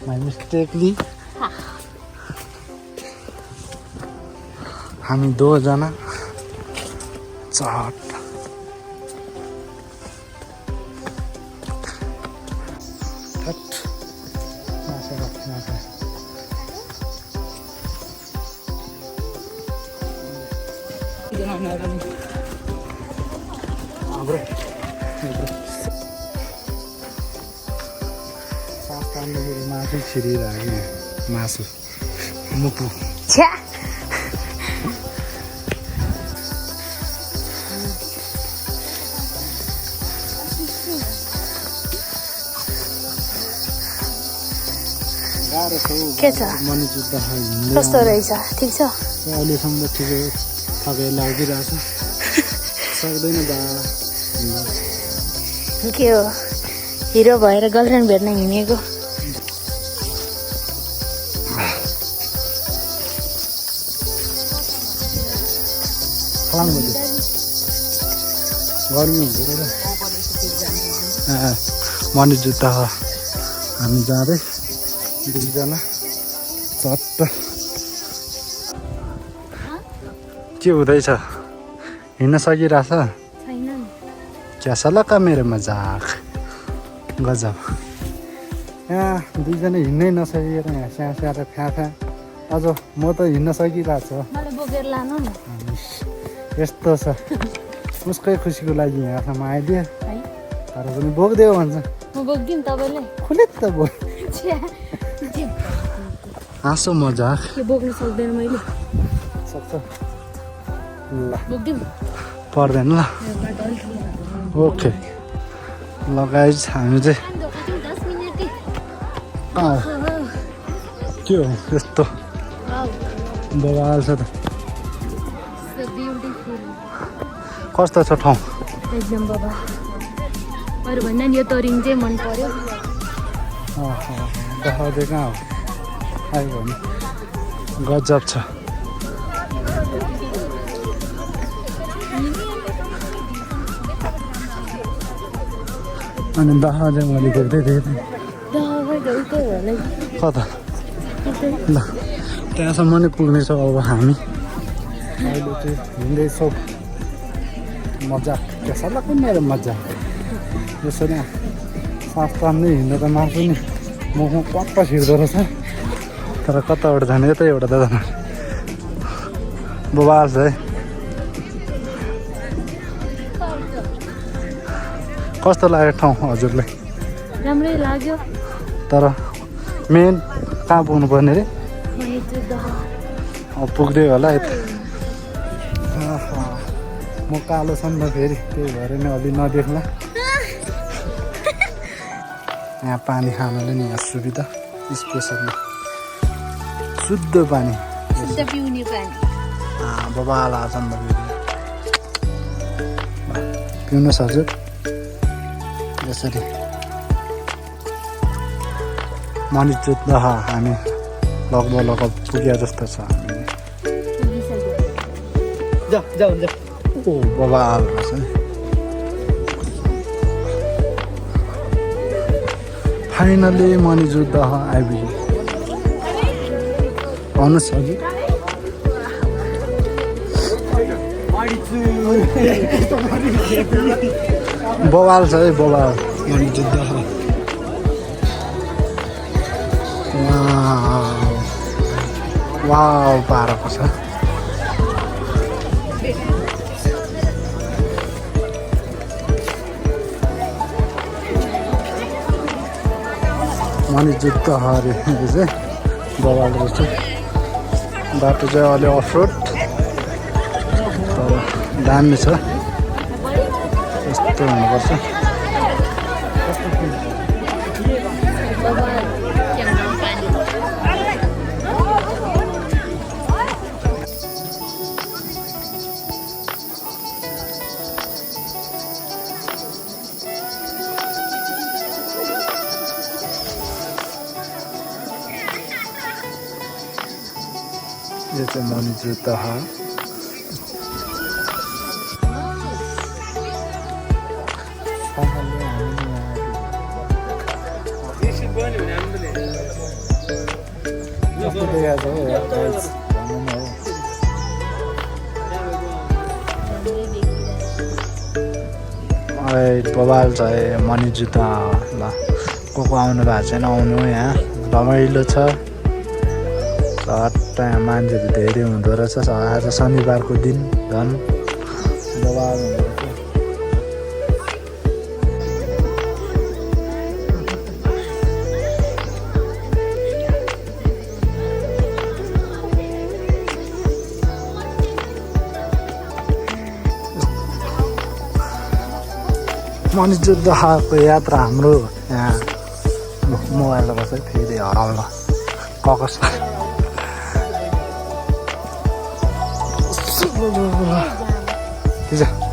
My mistakenly हामी दो जना चट मासु छिरिरहेको मासु मुटु छ्या के छ कस्तो रहेछ ठिक छ अहिलेसम्म ठिकै थकाइ लागिरहेछ सक्दैन बा के हो हिरो भएर गर्लफ्रेन्ड भेट्न हिँडेको गर्मी हुन्छ मनी जुत्ता हामी जाँदै दुईजना चट्ट के हुँदैछ हिँड्न सकिरहेछ क्या सलक्का मेरो मजाक गजब यहाँ दुईजना हिँड्नै नसकेर यहाँ स्या स्या र फ्या फ्या अझ म त हिँड्न सकिरहेको छु बोकेर लानु न यस्तो छ उसकै खुसीको लागि यहाँसम्म आइदियो तर पनि बोकिदियो भन्छ म बोक्दिनँ तपाईँले खुले त बोक हाँसो मजाक के बोक्नु सक्दैन मैले सक्छ ल बोक्दिउँ पर्दैन ल ओके ल गाइज हामी चाहिँ के हो यस्तो बवाल छ त कस्तो छ ठाउँ एकदम बाबा अरू भन्दा नि यो तरिङ चाहिँ मन पर्यो देखाउँदै कहाँ हो आयो भने गजब छ अनि दहा चाहिँ मैले देख्दै थिएँ कता ल त्यहाँसम्म नै पुग्नेछौँ अब हामी अहिले चाहिँ हिँड्दैछौँ मजा त्यसैलाई मेरो मजा यसरी सास तान्दै हिँड्दा त मासु नि मुखमा पप्पा छिर्दो रहेछ तर कताबाट जाने यतै एउटा त जानु बबाल छ है कस्तो लाग्यो ठाउँ हजुरलाई राम्रै लाग्यो तर मेन कहाँ पुग्नु पर्ने रे पुग्दै होला यता म कालो छ नि त फेरि त्यही भएर नि अलि नदेख्ला यहाँ पानी खानाले नि यहाँ सुविधा स्पेसली शुद्ध पानी शुद्ध पिउने पानी बबाल आछ नि त पिउनुहोस् हजुर यसरी मनी जुत्द हामी लगभग पुगे जस्तो छ हामी ओ बबाल रहेछ नि फाइनली मनी जुत्द आइपुग्यो आउनुहोस् हजुर बवाल छ है बवाल मनी जुत्द वाउ पारेको छ मनी जुत्ता हरे यो चाहिँ बवाल रहेछ बाटो चाहिँ अलि अफरोड तर दामी छ यस्तो हुनुपर्छ ये चाहिँ मनी जुत्ता हो कस्तो देखाएको छ हो यार गाइस भन्नु न हो बबाल छ मनी जुत्ता ल को आउनु भएको छैन आउनु यहाँ रमाइलो छ सट्टा यहाँ मान्छेहरू धेरै हुँदो रहेछ आज शनिबारको दिन झन् बबाल हुँदो रहेछ मनी जुत्ताको यात्रा हाम्रो यहाँ मोबाइल बस्छ फेरि हराउन ककस के छ